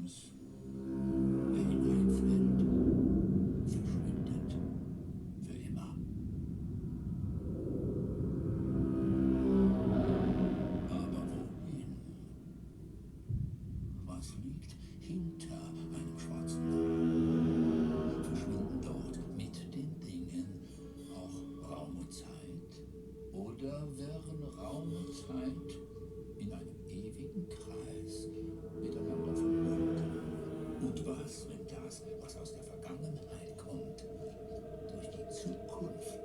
Raums. Wer hineinfällt, verschwindet für immer. Aber wohin? Was liegt hinter einem schwarzen Loch? Verschwinden dort mit den Dingen auch Raum und Zeit? Oder wären Raum und Zeit in einem ewigen Kreis miteinander verbunden? Und was, wenn das, was aus der Vergangenheit kommt, durch die Zukunft